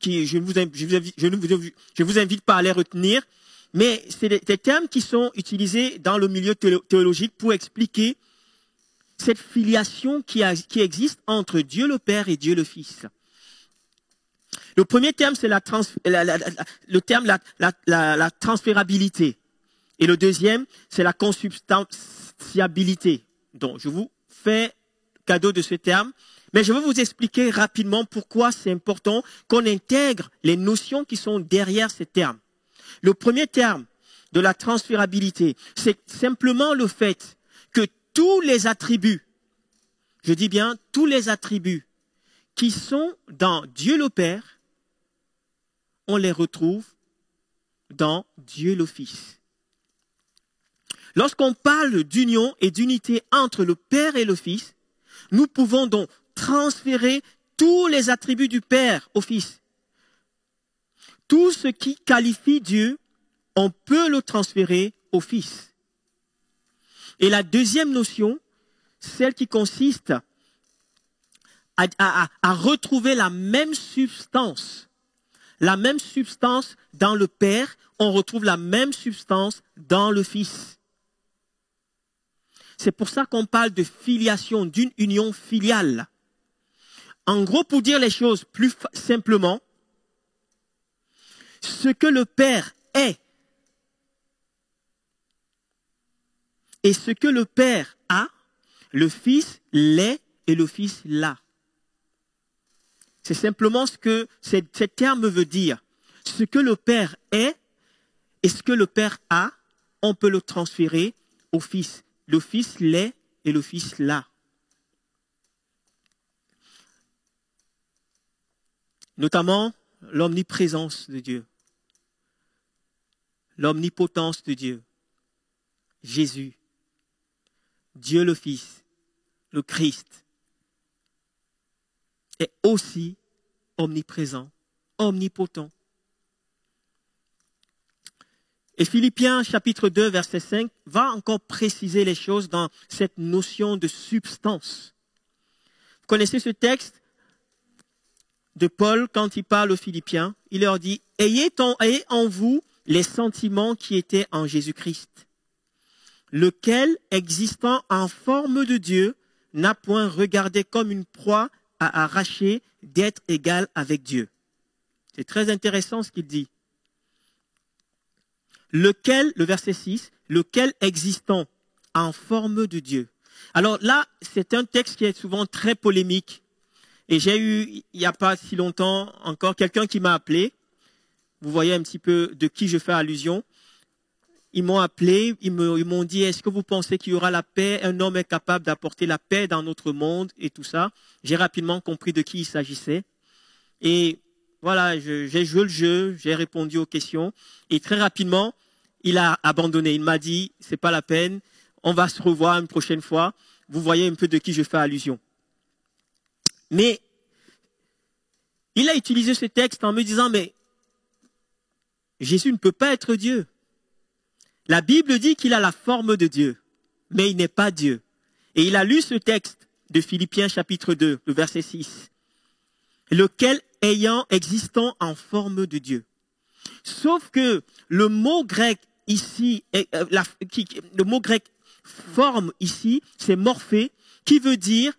[SPEAKER 1] je ne vous invite pas à les retenir, mais c'est des termes qui sont utilisés dans le milieu théologique pour expliquer cette filiation qui existe entre Dieu le Père et Dieu le Fils. Le premier terme, c'est la transférabilité. Et le deuxième, c'est la consubstantiabilité. Donc, je vous fais cadeau de ce terme, mais je vais vous expliquer rapidement pourquoi c'est important qu'on intègre les notions qui sont derrière ces termes. Le premier terme de la transférabilité, c'est simplement le fait que tous les attributs, je dis bien tous les attributs qui sont dans Dieu le Père, on les retrouve dans Dieu le Fils. Lorsqu'on parle d'union et d'unité entre le Père et le Fils, nous pouvons donc transférer tous les attributs du Père au Fils. Tout ce qui qualifie Dieu, on peut le transférer au Fils. Et la deuxième notion, celle qui consiste à retrouver la même substance dans le Père, on retrouve la même substance dans le Fils. C'est pour ça qu'on parle de filiation, d'une union filiale. En gros, pour dire les choses plus simplement, ce que le Père est et ce que le Père a, le Fils l'est et le Fils l'a. C'est simplement ce que ce terme veut dire. Ce que le Père est et ce que le Père a, on peut le transférer au Fils. Le Fils l'est et le Fils l'a. Notamment l'omniprésence de Dieu, l'omnipotence de Dieu, Jésus, Dieu le Fils, le Christ, est aussi omniprésent, omnipotent. Et Philippiens chapitre 2 verset 5 va encore préciser les choses dans cette notion de substance. Vous connaissez ce texte de Paul quand il parle aux Philippiens, il leur dit « Ayez en vous les sentiments qui étaient en Jésus-Christ, lequel, existant en forme de Dieu, n'a point regardé comme une proie a arraché d'être égal avec Dieu. C'est très intéressant ce qu'il dit. Lequel, le verset 6, lequel existant en forme de Dieu. Alors là, c'est un texte qui est souvent très polémique. Et j'ai eu, il n'y a pas si longtemps encore, quelqu'un qui m'a appelé. Vous voyez un petit peu de qui je fais allusion. Ils m'ont appelé, ils m'ont dit, est-ce que vous pensez qu'il y aura la paix? Un homme est capable d'apporter la paix dans notre monde et tout ça. J'ai rapidement compris de qui il s'agissait. Et voilà, j'ai joué le jeu, j'ai répondu aux questions. Et très rapidement, il a abandonné. Il m'a dit, c'est pas la peine, on va se revoir une prochaine fois. Vous voyez un peu de qui je fais allusion. Mais il a utilisé ce texte en me disant, mais Jésus ne peut pas être Dieu. La Bible dit qu'il a la forme de Dieu, mais il n'est pas Dieu. Et il a lu ce texte de Philippiens chapitre 2, le verset 6. Lequel existant en forme de Dieu. Sauf que le mot grec ici, le mot grec forme ici, c'est morphé, qui veut dire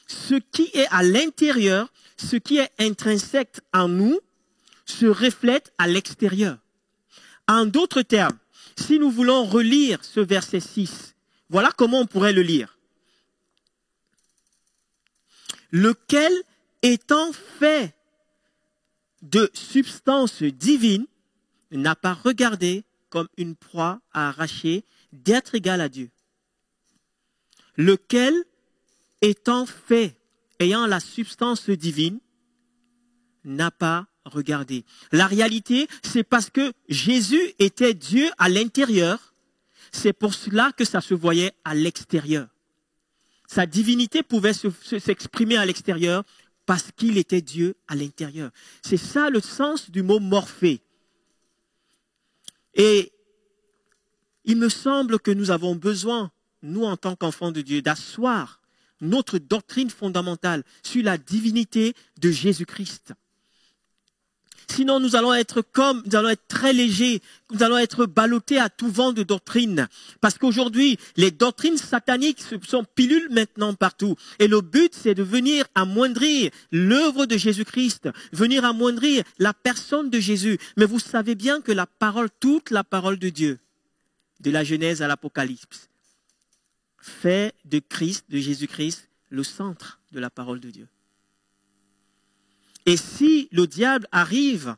[SPEAKER 1] ce qui est à l'intérieur, ce qui est intrinsèque en nous, se reflète à l'extérieur. En d'autres termes, si nous voulons relire ce verset 6, voilà comment on pourrait le lire. Lequel étant fait de substance divine, n'a pas regardé comme une proie à arracher d'être égal à Dieu. Lequel étant fait, ayant la substance divine, n'a pas regardé. La réalité, c'est parce que Jésus était Dieu à l'intérieur, c'est pour cela que ça se voyait à l'extérieur. Sa divinité pouvait s'exprimer à l'extérieur parce qu'il était Dieu à l'intérieur. C'est ça le sens du mot morphé. Et il me semble que nous avons besoin, nous en tant qu'enfants de Dieu, d'asseoir notre doctrine fondamentale sur la divinité de Jésus-Christ. Sinon, nous allons être très légers, nous allons être ballottés à tout vent de doctrine. Parce qu'aujourd'hui, les doctrines sataniques sont pilules maintenant partout. Et le but, c'est de venir amoindrir l'œuvre de Jésus-Christ, venir amoindrir la personne de Jésus. Mais vous savez bien que la parole, toute la parole de Dieu, de la Genèse à l'Apocalypse, fait de Christ, de Jésus-Christ, le centre de la parole de Dieu. Et si le diable arrive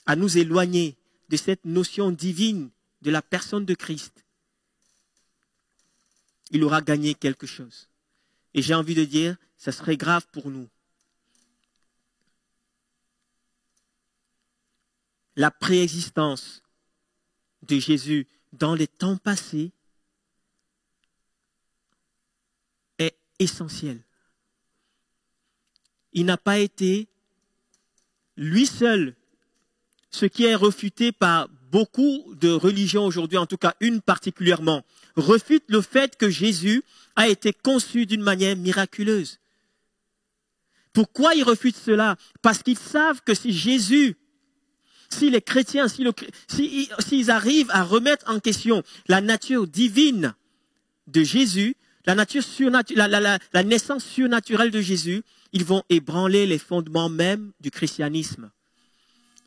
[SPEAKER 1] à nous éloigner de cette notion divine de la personne de Christ, il aura gagné quelque chose. Et j'ai envie de dire, ça serait grave pour nous. La préexistence de Jésus dans les temps passés est essentielle. Il n'a pas été, lui seul, ce qui est refuté par beaucoup de religions aujourd'hui, en tout cas une particulièrement, refute le fait que Jésus a été conçu d'une manière miraculeuse. Pourquoi ils refutent cela? Parce qu'ils savent que si Jésus, si les chrétiens, s'ils arrivent à remettre en question la nature divine de Jésus, la naissance surnaturelle de Jésus, ils vont ébranler les fondements même du christianisme.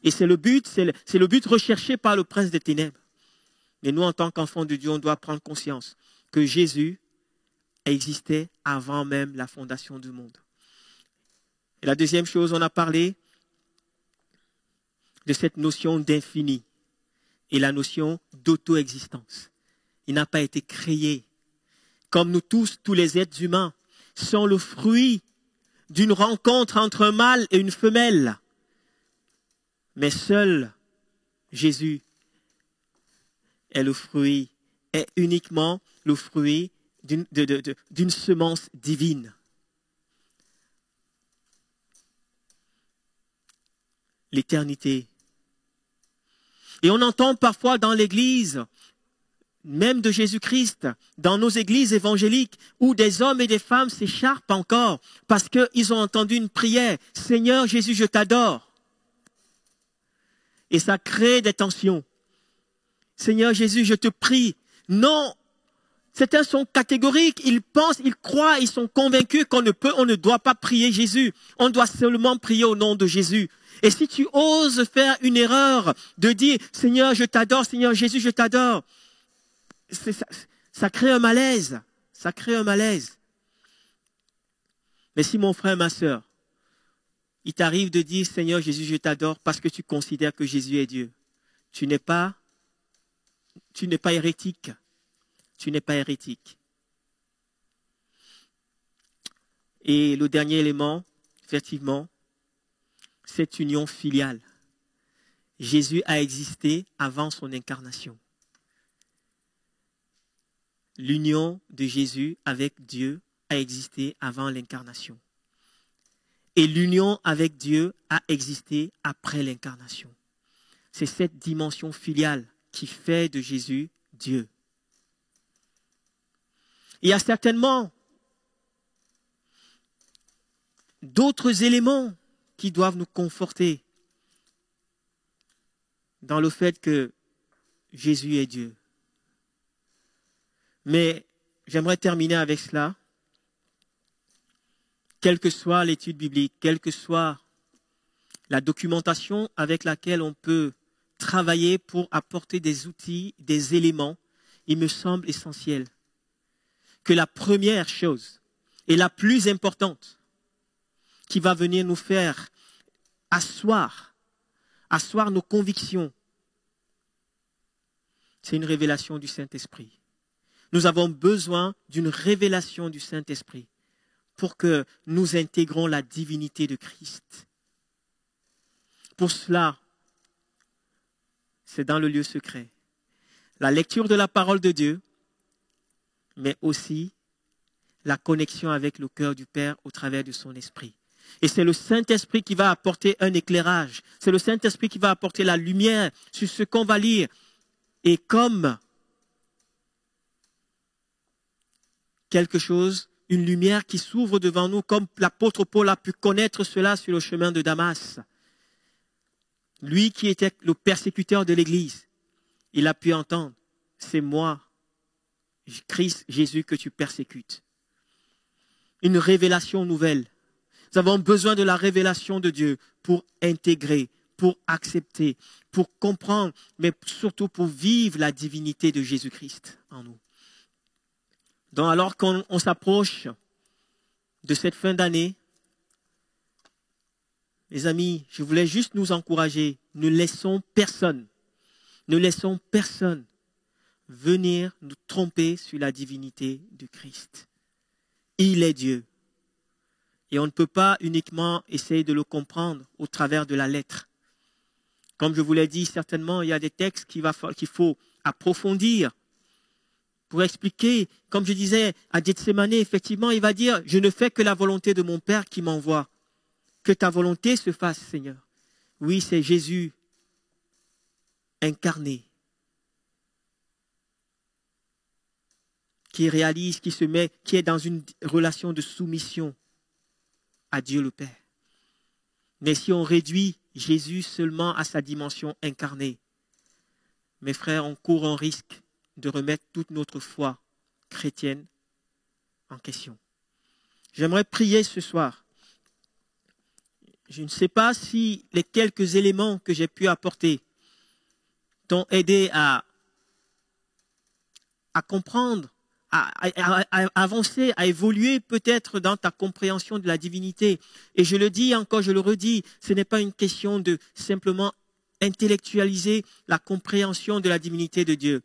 [SPEAKER 1] Et c'est le but recherché par le prince des ténèbres. Mais nous, en tant qu'enfants de Dieu, on doit prendre conscience que Jésus existait avant même la fondation du monde. Et la deuxième chose, on a parlé de cette notion d'infini et la notion d'auto-existence. Il n'a pas été créé. Comme nous tous les êtres humains, sont le fruit d'une rencontre entre un mâle et une femelle. Mais seul Jésus est uniquement le fruit d'une semence divine. L'éternité. Et on entend parfois dans l'Église, même de Jésus-Christ, dans nos églises évangéliques, où des hommes et des femmes s'écharpent encore parce qu'ils ont entendu une prière. « Seigneur Jésus, je t'adore ». Et ça crée des tensions. « Seigneur Jésus, je te prie. » Non, Certains sont catégoriques, ils pensent, ils croient, ils sont convaincus on ne doit pas prier Jésus. On doit seulement prier au nom de Jésus. Et si tu oses faire une erreur de dire « Seigneur, je t'adore, Seigneur Jésus, je t'adore », ça crée un malaise. Ça crée un malaise. Mais si mon frère, ma sœur, il t'arrive de dire « Seigneur Jésus, je t'adore » parce que tu considères que Jésus est Dieu, tu n'es pas hérétique. Tu n'es pas hérétique. Et le dernier élément, effectivement, cette union filiale. Jésus a existé avant son incarnation. L'union de Jésus avec Dieu a existé avant l'incarnation. Et l'union avec Dieu a existé après l'incarnation. C'est cette dimension filiale qui fait de Jésus Dieu. Il y a certainement d'autres éléments qui doivent nous conforter dans le fait que Jésus est Dieu. Mais j'aimerais terminer avec cela. Quelle que soit l'étude biblique, quelle que soit la documentation avec laquelle on peut travailler pour apporter des outils, des éléments, il me semble essentiel que la première chose et la plus importante qui va venir nous faire asseoir nos convictions, c'est une révélation du Saint-Esprit. Nous avons besoin d'une révélation du Saint-Esprit pour que nous intégrons la divinité de Christ. Pour cela, c'est dans le lieu secret. La lecture de la parole de Dieu, mais aussi la connexion avec le cœur du Père au travers de son esprit. Et c'est le Saint-Esprit qui va apporter un éclairage. C'est le Saint-Esprit qui va apporter la lumière sur ce qu'on va lire. Et comme quelque chose, une lumière qui s'ouvre devant nous, comme l'apôtre Paul a pu connaître cela sur le chemin de Damas. Lui qui était le persécuteur de l'Église, il a pu entendre, c'est moi, Christ Jésus, que tu persécutes. Une révélation nouvelle. Nous avons besoin de la révélation de Dieu pour intégrer, pour accepter, pour comprendre, mais surtout pour vivre la divinité de Jésus-Christ en nous. Donc alors qu'on s'approche de cette fin d'année, les amis, je voulais juste nous encourager. Ne laissons personne venir nous tromper sur la divinité de Christ. Il est Dieu. Et on ne peut pas uniquement essayer de le comprendre au travers de la lettre. Comme je vous l'ai dit, certainement, il y a des textes qu'il faut approfondir pour expliquer. Comme je disais, à Gethsémane, effectivement, il va dire « Je ne fais que la volonté de mon Père qui m'envoie. Que ta volonté se fasse, Seigneur. » Oui, c'est Jésus incarné qui réalise, qui est dans une relation de soumission à Dieu le Père. Mais si on réduit Jésus seulement à sa dimension incarnée, mes frères, on court un risque de remettre toute notre foi chrétienne en question. J'aimerais prier ce soir. Je ne sais pas si les quelques éléments que j'ai pu apporter t'ont aidé à comprendre, à avancer, à évoluer peut-être dans ta compréhension de la divinité. Et je le dis encore, je le redis, ce n'est pas une question de simplement intellectualiser la compréhension de la divinité de Dieu,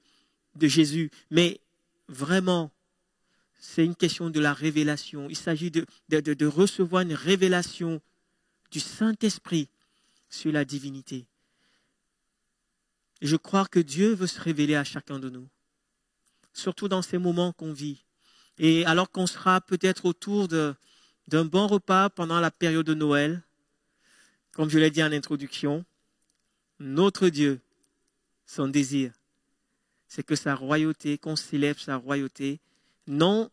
[SPEAKER 1] de Jésus, mais vraiment, c'est une question de la révélation. Il s'agit de recevoir une révélation du Saint-Esprit sur la divinité. Et je crois que Dieu veut se révéler à chacun de nous, surtout dans ces moments qu'on vit. Et alors qu'on sera peut-être autour d'un bon repas pendant la période de Noël, comme je l'ai dit en introduction, notre Dieu, son désir, c'est que sa royauté, qu'on célèbre sa royauté, non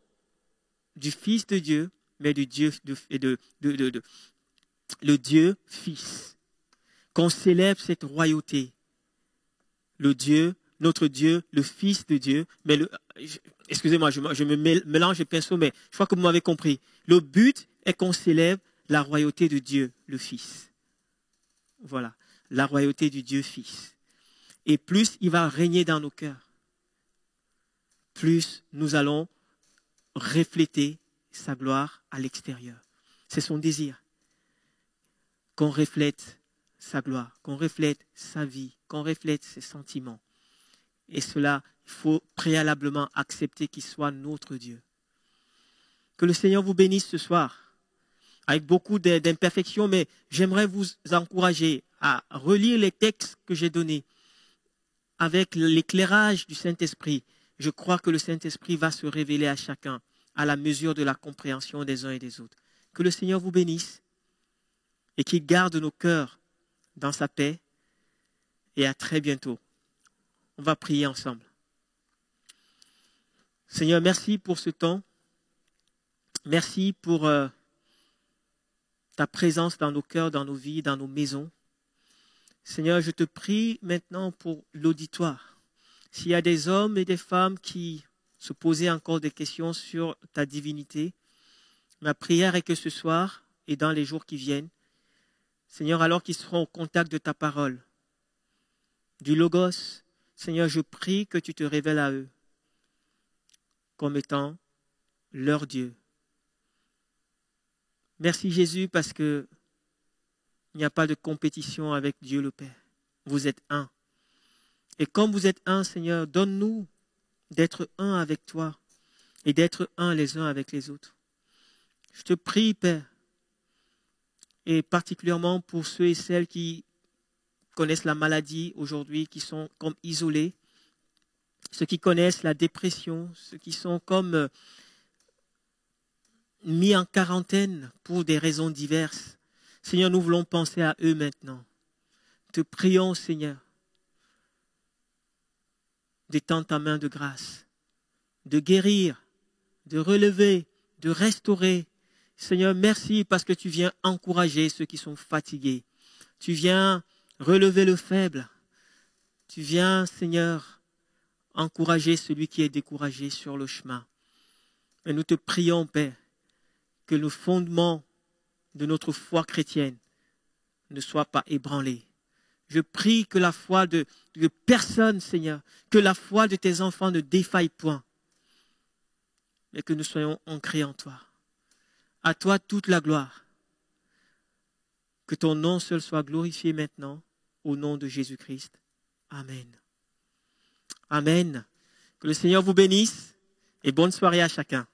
[SPEAKER 1] du Fils de Dieu, mais du Dieu le Dieu Fils. Qu'on célèbre cette royauté. Le Dieu notre Dieu, le Fils de Dieu. Mais excusez-moi, je me mélange les pinceaux, mais je crois que vous m'avez compris. Le but est qu'on célèbre la royauté de Dieu, le Fils. Voilà, la royauté du Dieu Fils. Et plus il va régner dans nos cœurs, plus nous allons refléter sa gloire à l'extérieur. C'est son désir. Qu'on reflète sa gloire, qu'on reflète sa vie, qu'on reflète ses sentiments. Et cela, il faut préalablement accepter qu'il soit notre Dieu. Que le Seigneur vous bénisse ce soir, avec beaucoup d'imperfections, mais j'aimerais vous encourager à relire les textes que j'ai donnés avec l'éclairage du Saint-Esprit. Je crois que le Saint-Esprit va se révéler à chacun à la mesure de la compréhension des uns et des autres. Que le Seigneur vous bénisse et qu'il garde nos cœurs dans sa paix. Et à très bientôt. On va prier ensemble. Seigneur, merci pour ce temps. Merci pour ta présence dans nos cœurs, dans nos vies, dans nos maisons. Seigneur, je te prie maintenant pour l'auditoire. S'il y a des hommes et des femmes qui se posaient encore des questions sur ta divinité, ma prière est que ce soir et dans les jours qui viennent, Seigneur, alors qu'ils seront au contact de ta parole, du Logos, Seigneur, je prie que tu te révèles à eux comme étant leur Dieu. Merci Jésus parce que il n'y a pas de compétition avec Dieu le Père. Vous êtes un. Et comme vous êtes un, Seigneur, donne-nous d'être un avec toi et d'être un les uns avec les autres. Je te prie, Père, et particulièrement pour ceux et celles qui connaissent la maladie aujourd'hui, qui sont comme isolés, ceux qui connaissent la dépression, ceux qui sont comme mis en quarantaine pour des raisons diverses. Seigneur, nous voulons penser à eux maintenant. Te prions, Seigneur, d'étendre ta main de grâce, de guérir, de relever, de restaurer. Seigneur, merci parce que tu viens encourager ceux qui sont fatigués. Tu viens relever le faible. Tu viens, Seigneur, encourager celui qui est découragé sur le chemin. Et nous te prions, Père, que le fondement de notre foi chrétienne ne soit pas ébranlé. Je prie que la foi de personne, Seigneur, que la foi de tes enfants ne défaille point, mais que nous soyons ancrés en toi. À toi toute la gloire. Que ton nom seul soit glorifié maintenant, au nom de Jésus-Christ. Amen. Amen. Que le Seigneur vous bénisse et bonne soirée à chacun.